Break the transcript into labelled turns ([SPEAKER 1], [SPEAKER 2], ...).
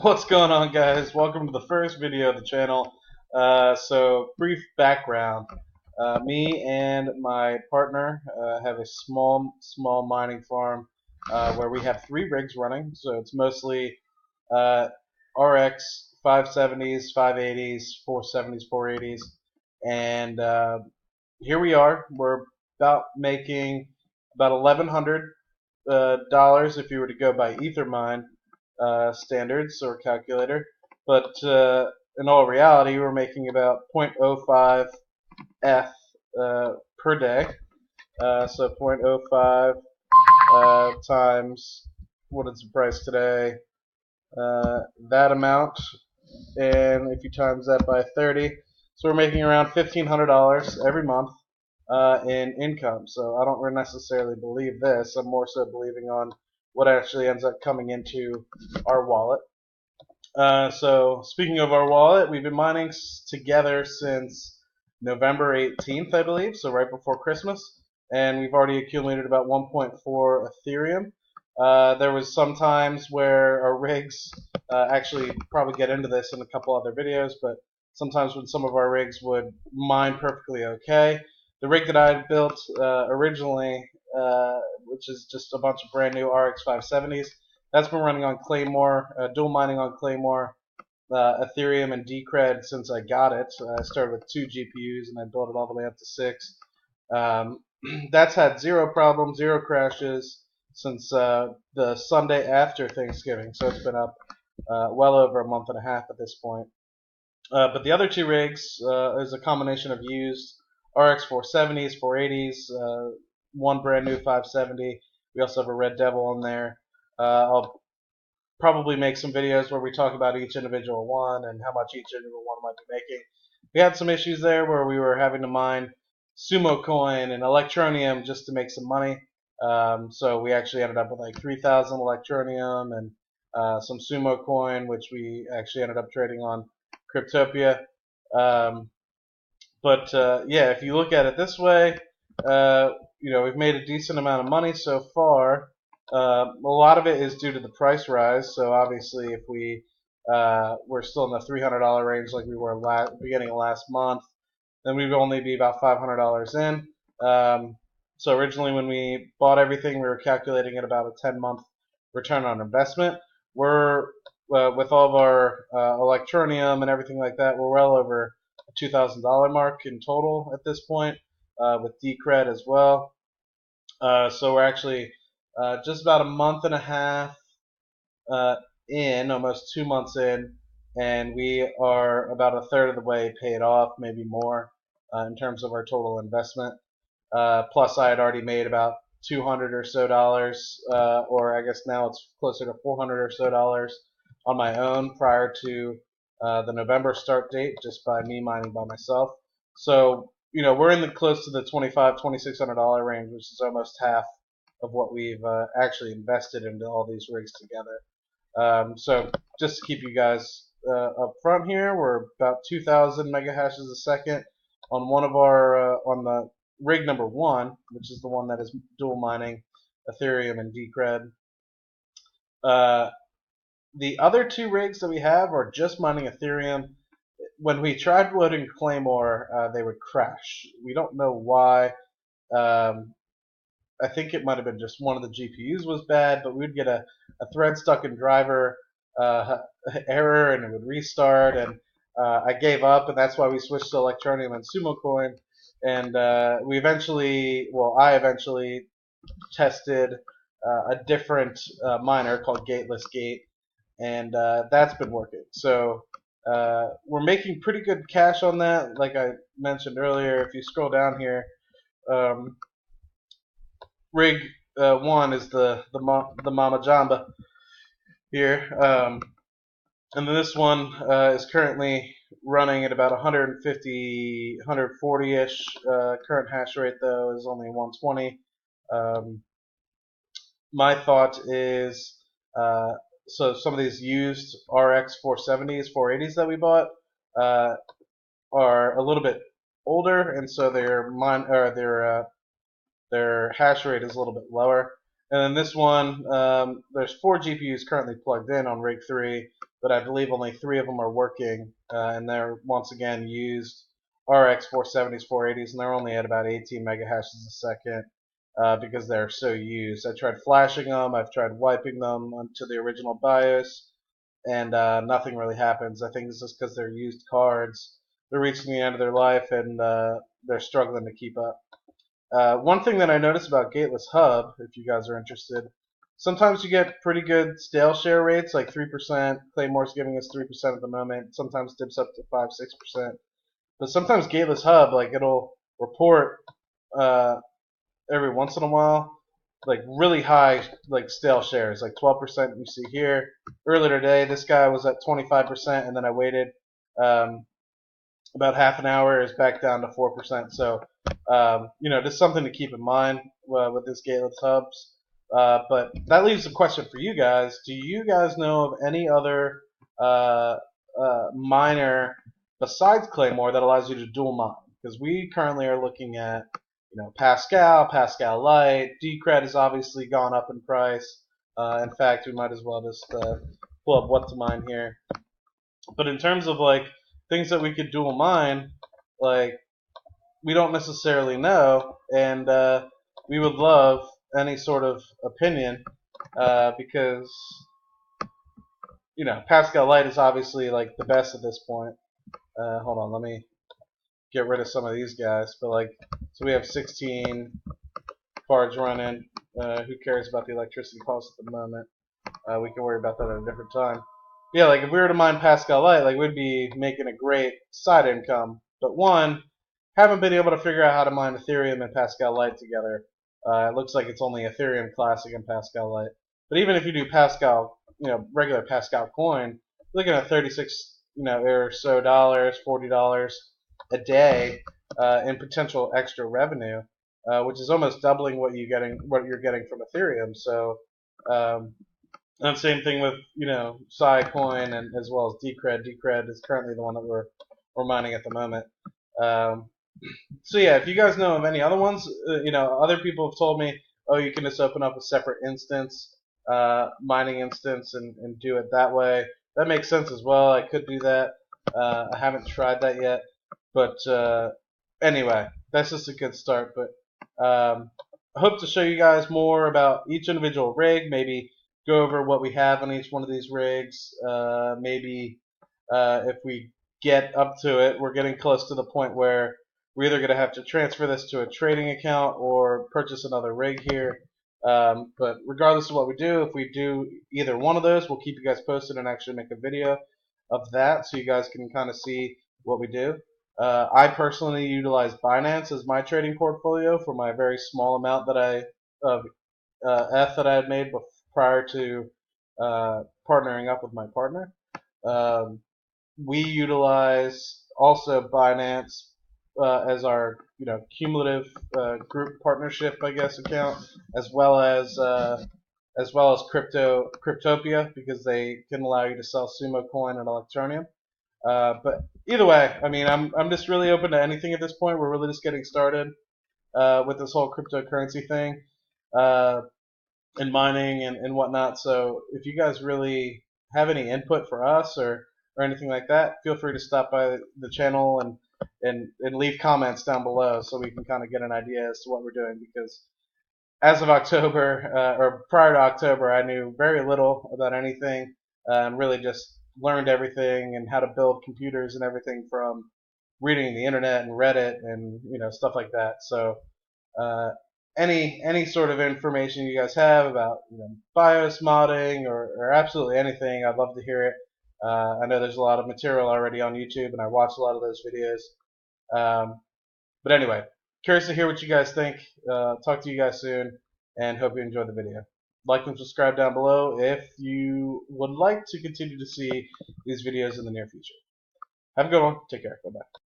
[SPEAKER 1] What's going on, guys? Welcome to the first video of the channel. So, brief background. Me and my partner have a small mining farm where we have 3 rigs running. So it's mostly uh, RX 570s, 580s, 470s, 480s, and here we are. We're about making about $1,100 if you were to go by Ethermine standards or calculator, but in all reality, we're making about 0.05 F per day. So 0.05 times what is the price today? That amount, and if you times that by 30, so we're making around $1,500 every month in income. So I don't necessarily believe this. I'm more so believing on what actually ends up coming into our wallet. So speaking of our wallet, we've been mining together since November 18th, I believe, so right before Christmas, and we've already accumulated about 1.4 Ethereum. There was some times where our rigs, actually probably get into this in a couple other videos, but sometimes when some of our rigs would mine perfectly okay. The rig that I had built originally, which is just a bunch of brand new RX 570s, that's been running on Claymore, dual mining on Claymore, Ethereum, and Decred since I got it. I started with 2 GPUs and I built it all the way up to 6. Um, that's had zero problems, zero crashes since the Sunday after Thanksgiving. So it's been up well over a month and a half at this point. But the other 2 rigs is a combination of used RX 470s, 480s, one brand new 570. We also have a Red Devil in there. I'll probably make some videos where we talk about each individual one and how much each individual one might be making. We had some issues there where we were having to mine Sumo Coin and Electronium just to make some money. So we actually ended up with like 3,000 Electronium and some Sumo Coin, which we actually ended up trading on Cryptopia. Um, but yeah, if you look at it this way, we've made a decent amount of money so far. A lot of it is due to the price rise. So obviously, if we're still in the $300 range like we were beginning of last month, then we'd only be about $500 in. So originally, when we bought everything, we were calculating at about a 10-month return on investment. We're with all of our Electronium and everything like that, we're well over a $2,000 mark in total at this point, with Decred as well. So we're actually just about a month and a half in, almost 2 months in, and we are about a third of the way paid off, maybe more, in terms of our total investment. Plus, I had already made about $200 or so dollars, or I guess now it's closer to $400 or so dollars on my own prior to the November start date, just by me mining by myself. So we're in the close to the $2,600 range, which is almost half of what we've actually invested into all these rigs together. So just to keep you guys up front here, we're about 2,000 megahashes a second on one of our on the rig number 1, which is the one that is dual mining Ethereum and Decred. The other 2 rigs that we have are just mining Ethereum. When we tried loading Claymore, they would crash. We don't know why. I think it might have been just one of the GPUs was bad, but we would get a thread stuck in driver error and it would restart, and I gave up, and that's why we switched to Electronium and Sumo Coin. And I eventually tested a different miner called Gateless Gate, and that's been working. So we're making pretty good cash on that. Like I mentioned earlier, if you scroll down here, rig 1 is the Mama Jamba here, and then this one is currently running at about 150, 140-ish. Current hash rate though is only 120. My thought is, so some of these used RX 470s, 480s that we bought are a little bit older, and so their hash rate is a little bit lower. And then this one, there's 4 GPUs currently plugged in on rig 3, but I believe only 3 of them are working, and they're once again used RX 470s, 480s, and they're only at about 18 mega hashes a second because they're so used. I tried flashing them, I've tried wiping them onto the original BIOS, and nothing really happens. I think it's just because they're used cards. They're reaching the end of their life, and they're struggling to keep up. One thing that I noticed about Gateless Hub, if you guys are interested, sometimes you get pretty good stale share rates, like 3%. Claymore's giving us 3% at the moment. Sometimes dips up to 5, 6%. But sometimes Gateless Hub, like it'll report every once in a while, like really high, like stale shares, like 12%. You see here earlier today, this guy was at 25%, and then I waited about half an hour, is back down to 4%. So just something to keep in mind with this Gateless Hubs. But that leaves a question for you guys. Do you guys know of any other miner besides Claymore that allows you to dual mine? Because we currently are looking at Pascal, Pascal Lite. Decred has obviously gone up in price. In fact, we might as well just pull up what to mine here. But in terms of like things that we could dual mine, like we don't necessarily know, and we would love any sort of opinion because Pascal Lite is obviously like the best at this point. Hold on, let me get rid of some of these guys. But like, so we have 16 cards running. Who cares about the electricity costs at the moment? We can worry about that at a different time. Yeah, like if we were to mine Pascal Lite, like we'd be making a great side income. But one, haven't been able to figure out how to mine Ethereum and Pascal Lite together. It looks like it's only Ethereum Classic and Pascal Lite. But even if you do Pascal, regular Pascal coin, looking at 36, or so dollars, $40 a day in potential extra revenue, which is almost doubling what you're getting from Ethereum. So, and same thing with Coin and as well as Decred. Decred is currently the one that we're mining at the moment. So yeah, if you guys know of any other ones, other people have told me, oh, you can just open up a separate instance, mining instance, and do it that way. That makes sense as well. I could do that. I haven't tried that yet, but anyway, that's just a good start. But I hope to show you guys more about each individual rig. Maybe go over what we have on each one of these rigs. Maybe if we get up to it, we're getting close to the point where we're either going to have to transfer this to a trading account or purchase another rig here. But regardless of what we do, if we do either one of those, we'll keep you guys posted and actually make a video of that so you guys can kind of see what we do. I personally utilize Binance as my trading portfolio for my very small amount that of ETH that I had made prior to partnering up with my partner. We utilize also Binance as our cumulative group partnership, I guess, account, as well as Cryptopia, because they can allow you to sell Sumo Coin and Electroneum. But either way, I mean, I'm just really open to anything at this point. We're really just getting started with this whole cryptocurrency thing and mining and whatnot. So if you guys really have any input for us or anything like that, feel free to stop by the channel and leave comments down below so we can kind of get an idea as to what we're doing, because as of October or prior to October, I knew very little about anything and really just learned everything and how to build computers and everything from reading the internet and Reddit and stuff like that. So any sort of information you guys have about BIOS modding or absolutely anything, I'd love to hear it. I know there's a lot of material already on YouTube, and I watch a lot of those videos. But anyway, curious to hear what you guys think. Talk to you guys soon, and hope you enjoyed the video. Like and subscribe down below if you would like to continue to see these videos in the near future. Have a good one. Take care. Bye-bye.